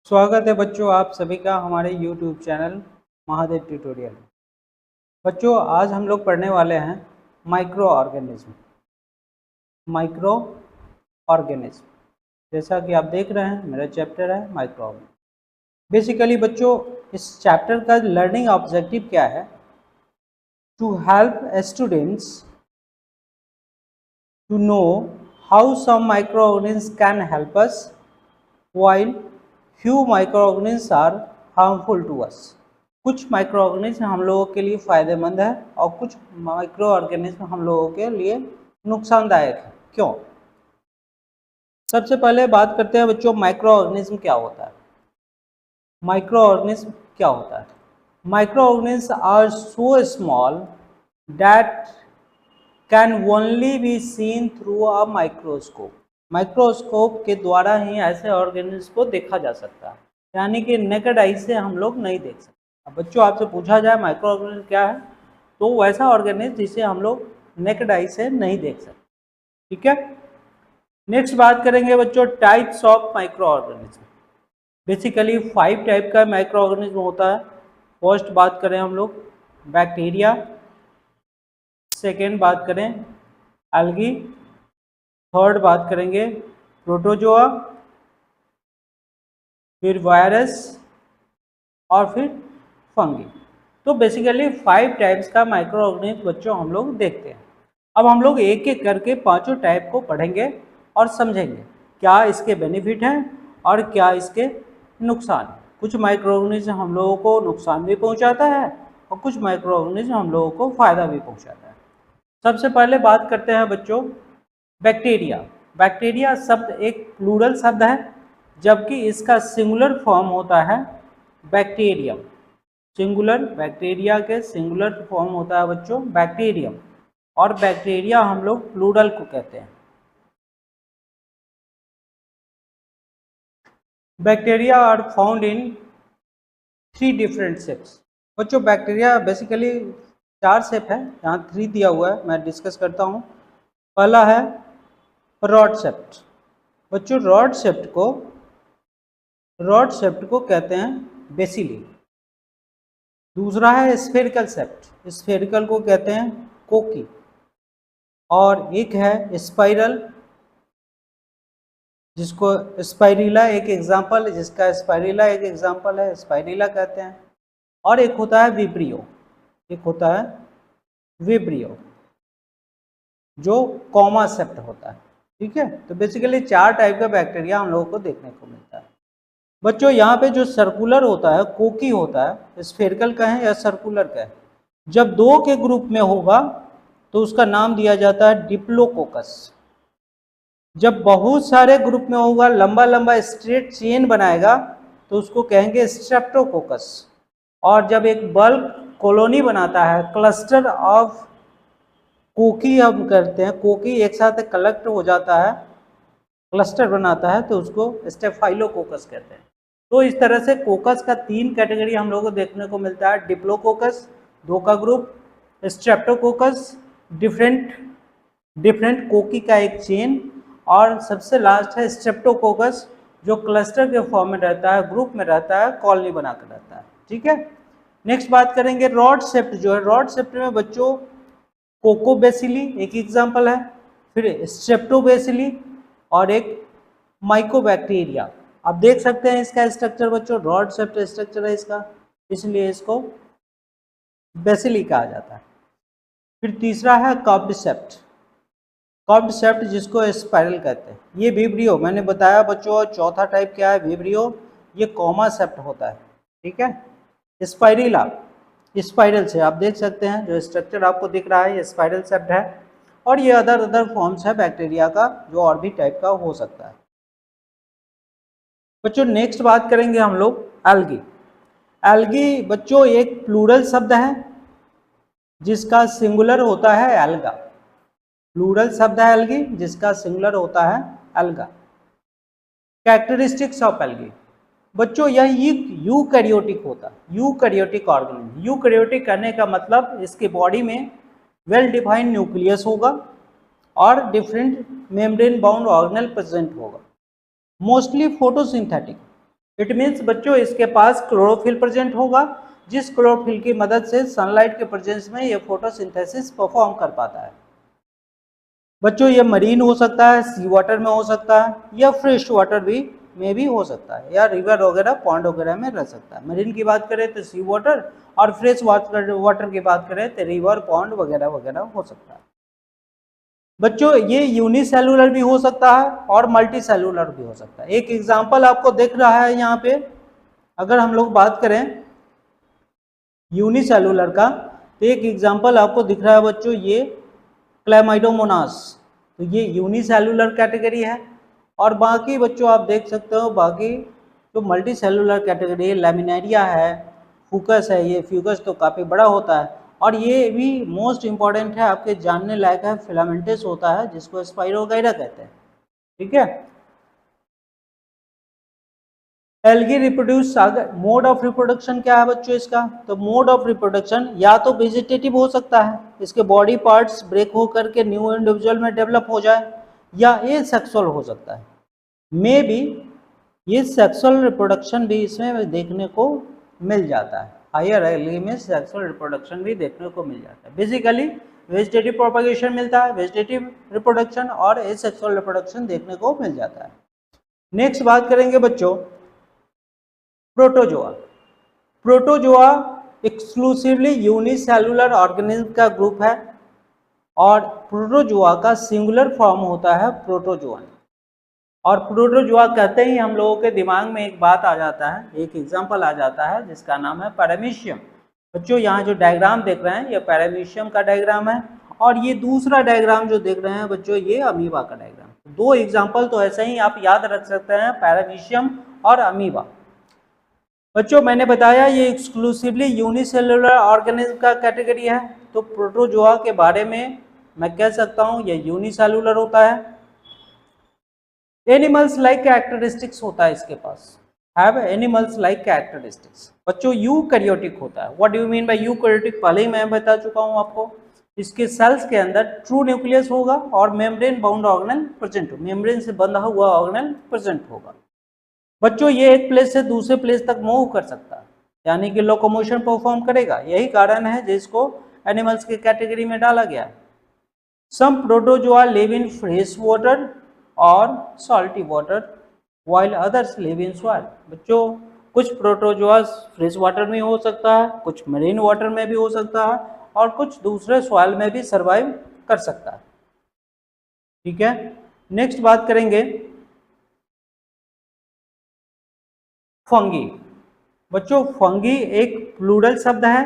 स्वागत है बच्चों आप सभी का हमारे YouTube चैनल महादेव ट्यूटोरियल में। बच्चों आज हम लोग पढ़ने वाले हैं माइक्रो ऑर्गेनिज्म। माइक्रो ऑर्गेनिज्म जैसा कि आप देख रहे हैं मेरा चैप्टर है माइक्रो ऑर्गेनिज्म। बेसिकली बच्चों इस चैप्टर का लर्निंग ऑब्जेक्टिव क्या है? To help students to know how some micro organism can help us while few microorganisms are harmful to us। कुछ माइक्रो ऑर्गेनिज्म हम लोगों के लिए फ़ायदेमंद है और कुछ माइक्रो ऑर्गेनिज्म हम लोगों के लिए नुकसानदायक है। क्यों? सबसे पहले बात करते हैं बच्चों माइक्रो ऑर्गेनिज्म क्या होता है। माइक्रो ऑर्गेनिज्म क्या होता है? Micro organism are so small that can only be seen through a microscope. Microscope के द्वारा ही ऐसे ऑर्गेनिज्म को देखा जा सकता है, यानी कि नेकेड आई से हम लोग नहीं देख सकते। अब बच्चों आपसे पूछा जाए माइक्रो ऑर्गेनिज्म क्या है, तो वैसा ऑर्गेनिज्म जिसे हम लोग नेकेड आई से नहीं देख सकते। ठीक है, नेक्स्ट बात करेंगे बच्चों types of micro organism. Basically 5 type का माइक्रो ऑर्गेनिज्म होता है। फर्स्ट बात करें हम लोग बैक्टीरिया, सेकेंड बात करें एल्गी, थर्ड बात करेंगे प्रोटोजोआ, फिर वायरस और फिर फंगी। तो बेसिकली 5 टाइप्स का माइक्रो ऑर्गेनिज्म बच्चों हम लोग देखते हैं। अब हम लोग एक एक करके पांचों टाइप को पढ़ेंगे और समझेंगे क्या इसके बेनिफिट हैं और क्या इसके नुकसान। कुछ माइक्रो ऑर्गेनिज्म हम लोगों को नुकसान भी पहुंचाता है और कुछ माइक्रो ऑर्गेनिज्म हम लोगों को फायदा भी पहुंचाता है। सबसे पहले बात करते हैं बच्चों बैक्टीरिया। बैक्टीरिया शब्द एक प्लूरल शब्द है, जबकि इसका सिंगुलर फॉर्म होता है बैक्टीरियम। सिंगुलर बैक्टीरिया के सिंगुलर फॉर्म होता है बच्चों बैक्टीरियम, और बैक्टीरिया हम लोग प्लूरल को कहते हैं। Bacteria are found in 3 different shapes. बच्चों बैक्टीरिया बेसिकली 4 शेप है, यहाँ 3 दिया हुआ है, मैं डिस्कस करता हूँ। पहला है रॉड शेप्ट। बच्चों रॉड शेप्ट को कहते हैं बेसिली। दूसरा है स्फेरिकल शेप्ट, स्फेरिकल को कहते हैं कोकी। और एक है स्पाइरल, जिसको स्पाइरिला एक एग्जांपल है, स्पाइरिला कहते हैं। और एक होता है विब्रियो, जो कॉमा सेप्ट होता है। ठीक है, तो बेसिकली 4 टाइप का बैक्टीरिया हम लोगों को देखने को मिलता है। बच्चों यहाँ पे जो सर्कुलर होता है कोकी होता है, स्फेरिकल कहें या सर्कुलर कहें, जब 2 के ग्रुप में होगा तो उसका नाम दिया जाता है डिप्लोकोकस। जब बहुत सारे ग्रुप में होगा, लंबा लंबा स्ट्रेट चेन बनाएगा, तो उसको कहेंगे स्ट्रेप्टोकोकस। और जब एक बल्क कॉलोनी बनाता है, क्लस्टर ऑफ कोकी हम करते हैं, कोकी एक साथ कलेक्ट हो जाता है, क्लस्टर बनाता है, तो उसको स्टेफाइलोकोकस कहते हैं। तो इस तरह से कोकस का 3 कैटेगरी हम लोगों को देखने को मिलता है। डिप्लोकोकस 2 का ग्रुप, स्ट्रेप्टोकोकस डिफरेंट कोकी का एक चेन, और सबसे लास्ट है स्ट्रेप्टोकोकस जो क्लस्टर के फॉर्म में रहता है, ग्रुप में रहता है, कॉलोनी बनाकर रहता है। ठीक है, नेक्स्ट बात करेंगे रॉड शेप्ट। जो है रॉड शेप्ट में बच्चों कोकोबेसिली एक एग्जांपल है, फिर स्ट्रेप्टोबेसिली और एक माइकोबैक्टीरिया। आप देख सकते हैं इसका स्ट्रक्चर बच्चों, रॉड शेप्ट स्ट्रक्चर है इसका, इसलिए इसको बेसिली कहा जाता है। फिर तीसरा है कर्व्ड शेप्ट, जिसको स्पाइरल कहते हैं। ये विब्रियो मैंने बताया बच्चों। चौथा टाइप क्या है विब्रियो, ये कॉमा शेप्ट होता है। ठीक है, स्पाइरिला स्पाइरल से आप देख सकते हैं जो स्ट्रक्चर आपको दिख रहा है, ये स्पाइरल शेप्ट है। और ये अदर फॉर्म्स है बैक्टीरिया का, जो और भी टाइप का हो सकता है। बच्चों नेक्स्ट बात करेंगे हम लोग एल्गी बच्चों एक प्लूरल शब्द है, जिसका सिंगुलर होता है एल्गा। प्लूरल शब्द है एल्गी, जिसका सिंगुलर होता है एल्गा। कैरेक्टरिस्टिक्स ऑफ एल्गी बच्चों, यह यूकैरियोटिक होता है, यूकैरियोटिक ऑर्गेनिज्म। यूकैरियोटिक करने का मतलब इसके बॉडी में वेल डिफाइंड न्यूक्लियस होगा और different membrane bound organelle present होगा, मोस्टली फोटोसिंथेटिक। इट मीन्स बच्चों इसके पास क्लोरोफिल प्रेजेंट होगा, जिस क्लोरोफिल की मदद से सनलाइट के प्रेजेंस में ये फोटोसिंथेसिस परफॉर्म कर पाता है। बच्चों ये मरीन हो सकता है, सी वाटर में हो सकता है, या फ्रेश वाटर में भी हो सकता है, या रिवर वगैरह पॉन्ड वगैरह में रह सकता है। मरीन की बात करें तो सी वाटर, और फ्रेश वाटर की बात करें तो रिवर पॉन्ड वगैरह वगैरह हो सकता है। बच्चों ये यूनिसेलुलर भी हो सकता है और मल्टी सेलुलर भी हो सकता है। एक एग्जाम्पल आपको दिख रहा है यहाँ पे, अगर हम लोग बात करें यूनिसेलुलर का, तो एक एग्जाम्पल आपको दिख रहा है बच्चों, ये क्लैमाइडोमोनास, तो ये यूनिसेलुलर कैटेगरी है। और बाकी बच्चों आप देख सकते हो, बाकी जो मल्टी सेलुलर कैटेगरी है, लैमिनेरिया है, फूकस है, ये फ्यूकस तो काफ़ी बड़ा होता है। और ये भी मोस्ट इंपॉर्टेंट है, आपके जानने लायक है, फिलामेंटस होता है, जिसको स्पाइरोगाइरा कहते हैं। ठीक है, algae reproduce, mode of reproduction क्या है बच्चों इसका, तो मोड ऑफ रिप्रोडक्शन या तो वेजिटेटिव हो सकता है, इसके बॉडी पार्ट्स ब्रेक होकर के न्यू इंडिविजुअल में डेवलप हो जाए, या ये सेक्सुअल हो सकता है। मे बी ये सेक्सुअल रिप्रोडक्शन भी इसमें देखने को मिल जाता है, हायर एल्गी में सेक्सुअल रिप्रोडक्शन भी देखने को मिल जाता है। बेसिकली वेजिटेटिव प्रोपगेशन मिलता है, वेजिटेटिव रिप्रोडक्शन और एसेक्सुअल रिप्रोडक्शन देखने को मिल जाता है। नेक्स्ट बात करेंगे बच्चों protozoa. Protozoa exclusively unicellular organism का ग्रुप है, और प्रोटोजोआ का सिंगुलर फॉर्म होता है प्रोटोजोअन। और प्रोटोजोआ कहते ही हम लोगों के दिमाग में एक बात आ जाता है, एक एग्जाम्पल आ जाता है, जिसका नाम है पैरामीशियम। बच्चों यहाँ जो डायग्राम देख रहे हैं ये पैरामीशियम का डायग्राम है, और ये दूसरा डायग्राम जो देख रहे हैं बच्चों ये अमीबा का डायग्राम। दो एग्जाम्पल तो ऐसे ही आप याद रख सकते हैं, पैरामीशियम और अमीबा। बच्चों मैंने बताया ये एक्सक्लूसिवली यूनिसेलुलर ऑर्गेनिज्म का कैटेगरी है, तो प्रोटोजोआ के बारे में मैं कह सकता हूँ ये यूनिसेलुलर होता है। एनिमल्स लाइक कैरेक्टरिस्टिक्स होता है इसके पास, हैव एनिमल्स लाइक कैरेक्टरिस्टिक्स। बच्चों यूकैरियोटिक होता है। What do you mean by eukaryotic, पहले ही मैं बता चुका हूँ आपको। इसके सेल्स के अंदर ट्रू न्यूक्लियस होगा और मेम्ब्रेन बाउंड ऑर्गेनेल प्रेजेंट हो, मेम्ब्रेन से बंधा हुआ ऑर्गेनेल प्रेजेंट होगा। बच्चों ये एक प्लेस से दूसरे प्लेस तक मूव कर सकता है, यानी कि लोकोमोशन परफॉर्म करेगा। यही कारण है जिसको एनिमल्स के कैटेगरी में डाला गया है। Some protozoa live in fresh water और salty water while others live in soil. बच्चों कुछ प्रोटोजोआ फ्रेश वाटर में हो सकता है, कुछ मरीन वाटर में भी हो सकता है, और कुछ दूसरे सॉइल में भी सर्वाइव कर सकता है। ठीक है, नेक्स्ट बात करेंगे फंगी। बच्चों फंगी एक प्लूरल शब्द है,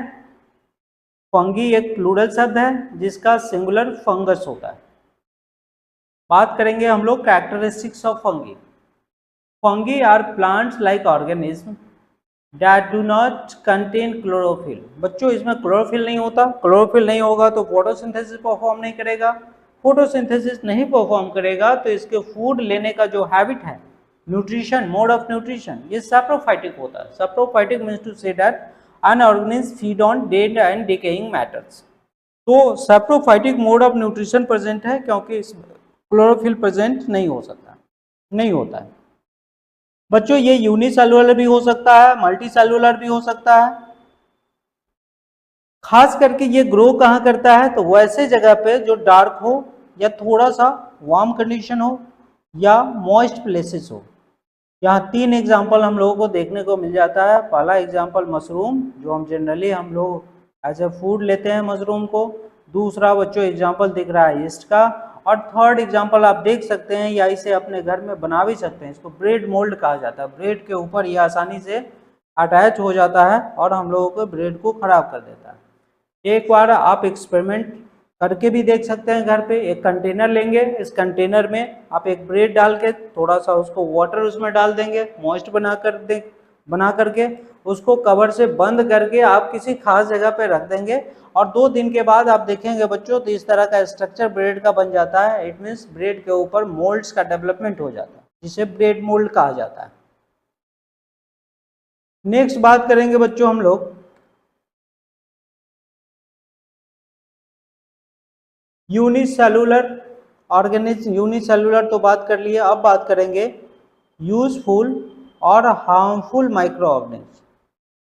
फंगी एक प्लूरल शब्द है जिसका सिंगुलर फंगस होता है। बात करेंगे हम लोग characteristics of fungi. Fungi are plants like organism that do not contain chlorophyll. बच्चों इसमें क्लोरोफिल नहीं होता, क्लोरोफिल नहीं होगा तो फोटोसिंथेसिस परफॉर्म नहीं करेगा, फोटोसिंथेसिस नहीं परफॉर्म करेगा तो इसके फूड लेने का जो हैबिट है, न्यूट्रिशन, मोड ऑफ न्यूट्रिशन, ये सैप्रोफाइटिक होता है। Saprophytic means to say that an organism feed on dead and decaying matters. तो saprophytic mode of nutrition present है, क्योंकि इसमें क्लोरोफिल प्रेजेंट नहीं हो सकता, नहीं होता है। बच्चों ये यूनिसेलुलर भी हो सकता है, मल्टी सेलुलर भी हो सकता है। खास करके ये ग्रो कहाँ करता है, तो वैसे जगह पे जो डार्क हो, या थोड़ा सा वार्म कंडीशन हो, या मॉइस्ट प्लेसेस हो। यहाँ तीन एग्जाम्पल हम लोगों को देखने को मिल जाता है। पहला एग्जाम्पल मशरूम, जो हम जनरली हम लोग एज ए फूड लेते हैं मशरूम को। दूसरा बच्चों एग्जाम्पल दिख रहा है ईस्ट का। और थर्ड एग्जाम्पल आप देख सकते हैं, या इसे अपने घर में बना भी सकते हैं, इसको ब्रेड मोल्ड कहा जाता है। ब्रेड के ऊपर ये आसानी से अटैच हो जाता है और हम लोगों को ब्रेड को खराब कर देता है। एक बार आप एक्सपेरिमेंट करके भी देख सकते हैं घर पे। एक कंटेनर लेंगे, इस कंटेनर में आप एक ब्रेड डाल के थोड़ा सा उसको वाटर उसमें डाल देंगे, मॉइस्ट बना करके उसको कवर से बंद करके आप किसी खास जगह पे रख देंगे, और 2 दिन के बाद आप देखेंगे बच्चों तो इस तरह का स्ट्रक्चर ब्रेड का बन जाता है। इट मीन्स ब्रेड के ऊपर मोल्ड्स का डेवलपमेंट हो जाता है, जिसे ब्रेड मोल्ड कहा जाता है। नेक्स्ट बात करेंगे बच्चों हम लोग यूनिसेलुलर ऑर्गेनिज्म। यूनिसेलुलर तो बात कर लिए, अब बात करेंगे यूजफुल और हार्मफुल माइक्रो ऑर्गेनिज्म।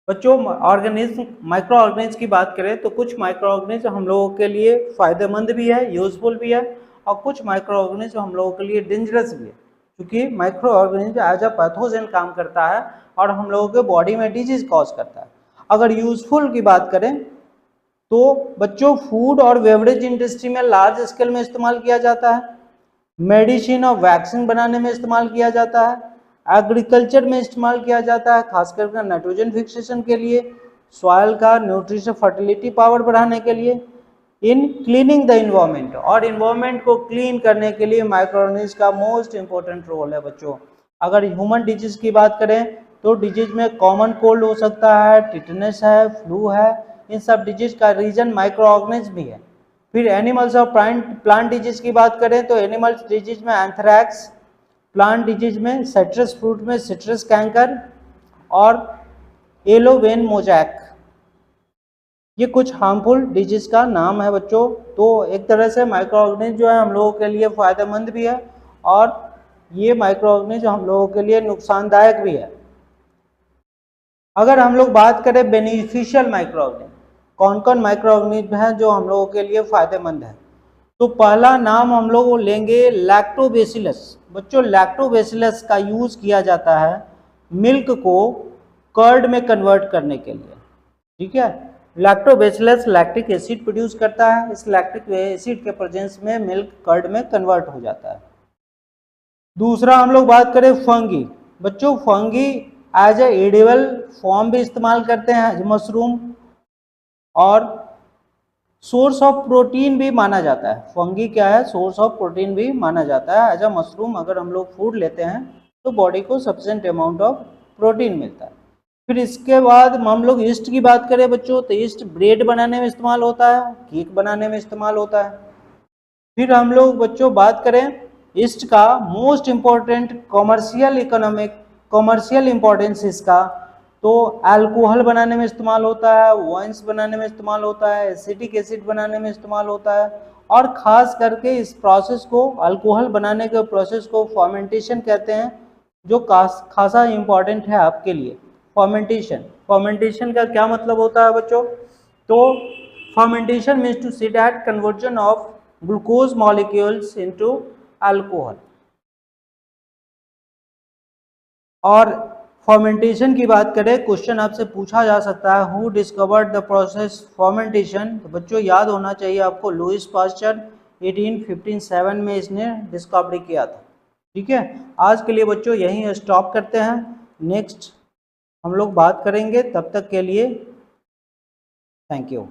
बच्चों ऑर्गेनिज्म, माइक्रो ऑर्गेनिज्म की बात करें तो कुछ माइक्रो ऑर्गेनिज्म हम लोगों के लिए फायदेमंद भी है, यूजफुल भी है, और कुछ माइक्रो ऑर्गेनिज्म हम लोगों के लिए डेंजरस भी है, क्योंकि micro organism as a pathogen काम करता है और हम लोगों के बॉडी में डिजीज कॉज करता है। अगर यूजफुल की बात करें तो बच्चों फूड और बेवरेज इंडस्ट्री में लार्ज स्केल में इस्तेमाल किया जाता है, मेडिसिन और वैक्सीन बनाने में इस्तेमाल किया जाता है, एग्रीकल्चर में इस्तेमाल किया जाता है, खासकर नाइट्रोजन फिक्सेशन के लिए, सॉइल का न्यूट्रिशन फर्टिलिटी पावर बढ़ाने के लिए, इन क्लीनिंग द इन्वायरमेंट, और इन्वायरमेंट को क्लीन करने के लिए माइक्रोऑर्गेनिज्म का मोस्ट इंपॉर्टेंट रोल है। बच्चों अगर ह्यूमन डिजीज की बात करें तो डिजीज में कॉमन कोल्ड हो सकता है, टिटनेस है, फ्लू है, इन सब डिजीज का रीजन माइक्रो ऑर्गेनिज्म भी है। फिर एनिमल्स और प्लांट डिजीज की बात करें तो एनिमल्स डिजीज में एंथ्रैक्स, प्लांट डिजीज में सिट्रस फ्रूट में सिट्रस कैंकर और येलो वेन मोजैक, ये कुछ हार्मफुल डिजीज का नाम है बच्चों। तो एक तरह से माइक्रो ऑर्गेनिज्म जो है हम लोगों के लिए फायदेमंद भी है और ये माइक्रो ऑर्गेनिज्म हम लोगों के लिए नुकसानदायक भी है। अगर हम लोग बात करें बेनिफिशियल माइक्रो ऑर्गेनिज्म, कौन कौन माइक्रो ऑर्गेनिज्म है जो हम लोगों के लिए फायदेमंद है, तो पहला नाम हम लोग लेंगे लैक्टोबैसिलस। बच्चों लैक्टोबैसिलस का यूज किया जाता है मिल्क को कर्ड में कन्वर्ट करने के लिए, ठीक है। लैक्टोबैसिलस लैक्टिक एसिड प्रोड्यूस करता है, इस लैक्टिक एसिड के प्रेजेंस में मिल्क कर्ड में कन्वर्ट हो जाता है। दूसरा हम लोग बात करें फंगी। बच्चों fungi as a edible form भी इस्तेमाल करते हैं मशरूम, और सोर्स ऑफ प्रोटीन भी माना जाता है। फंगी क्या है, सोर्स ऑफ प्रोटीन भी माना जाता है। एज अ मशरूम अगर हम लोग फूड लेते हैं तो बॉडी को सफिशिएंट अमाउंट ऑफ प्रोटीन मिलता है। फिर इसके बाद हम लोग ईस्ट की बात करें बच्चों तो ईस्ट ब्रेड बनाने में इस्तेमाल होता है, केक बनाने में इस्तेमाल होता है। फिर हम लोग बच्चों बात करें ईस्ट का मोस्ट इम्पोर्टेंट कॉमर्शियल इंपॉर्टेंस इसका, तो अल्कोहल बनाने में इस्तेमाल होता है, वाइन्स बनाने में इस्तेमाल होता है, एसिटिक एसिड बनाने में इस्तेमाल होता है, और ख़ास करके इस प्रोसेस को, अल्कोहल बनाने के प्रोसेस को फर्मेंटेशन कहते हैं, जो खासा इम्पॉर्टेंट है आपके लिए। फर्मेंटेशन का क्या मतलब होता है बच्चों, तो fermentation means to see that conversion of glucose molecules into alcohol. और फर्मेंटेशन की बात करें, क्वेश्चन आपसे पूछा जा सकता है who discovered the process fermentation, तो बच्चों याद होना चाहिए आपको लुईस पास्चर 1857 में इसने डिस्कवरी किया था, ठीक है। आज के लिए बच्चों यहीं स्टॉप करते हैं, नेक्स्ट हम लोग बात करेंगे, तब तक के लिए थैंक यू।